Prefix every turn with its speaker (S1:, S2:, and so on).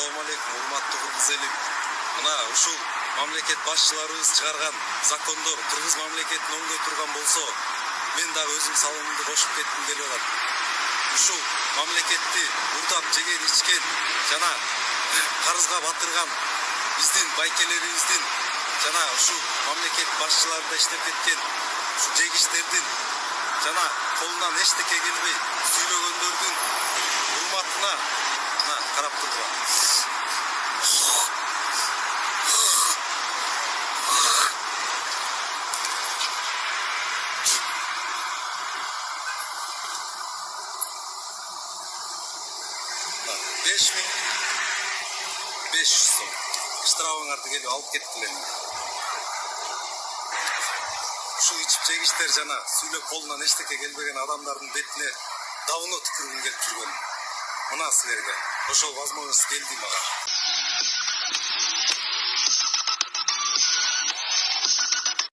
S1: Assalamu alaikum, урматтуу кыргыз элим. Мына ушул мамлекет башчыларыбыз чыгарган закондор кыргыз мамлекетин оңдой турган болсо, мен дагы өзүм салымымды кошуп кетким келип атат. Ушул мамлекетти урдап жеген, ичкен жана карызга батырган биздин байкелерибиздин жана ушул мамлекет башчыларында иштеп кеткен ушу жегичтердин жана колунан эчтеке келбей сүйлөгөндөрдүн урматына карап тургула. $5500 штрафыңарды келип алып кеткиле. Ушу ичип жегичтер жана сүйлөп колунан эчтеке келбеген адамдардын бетине давно түкүргүм келип жүргөн. Мына силерге ошол возможность келди мага.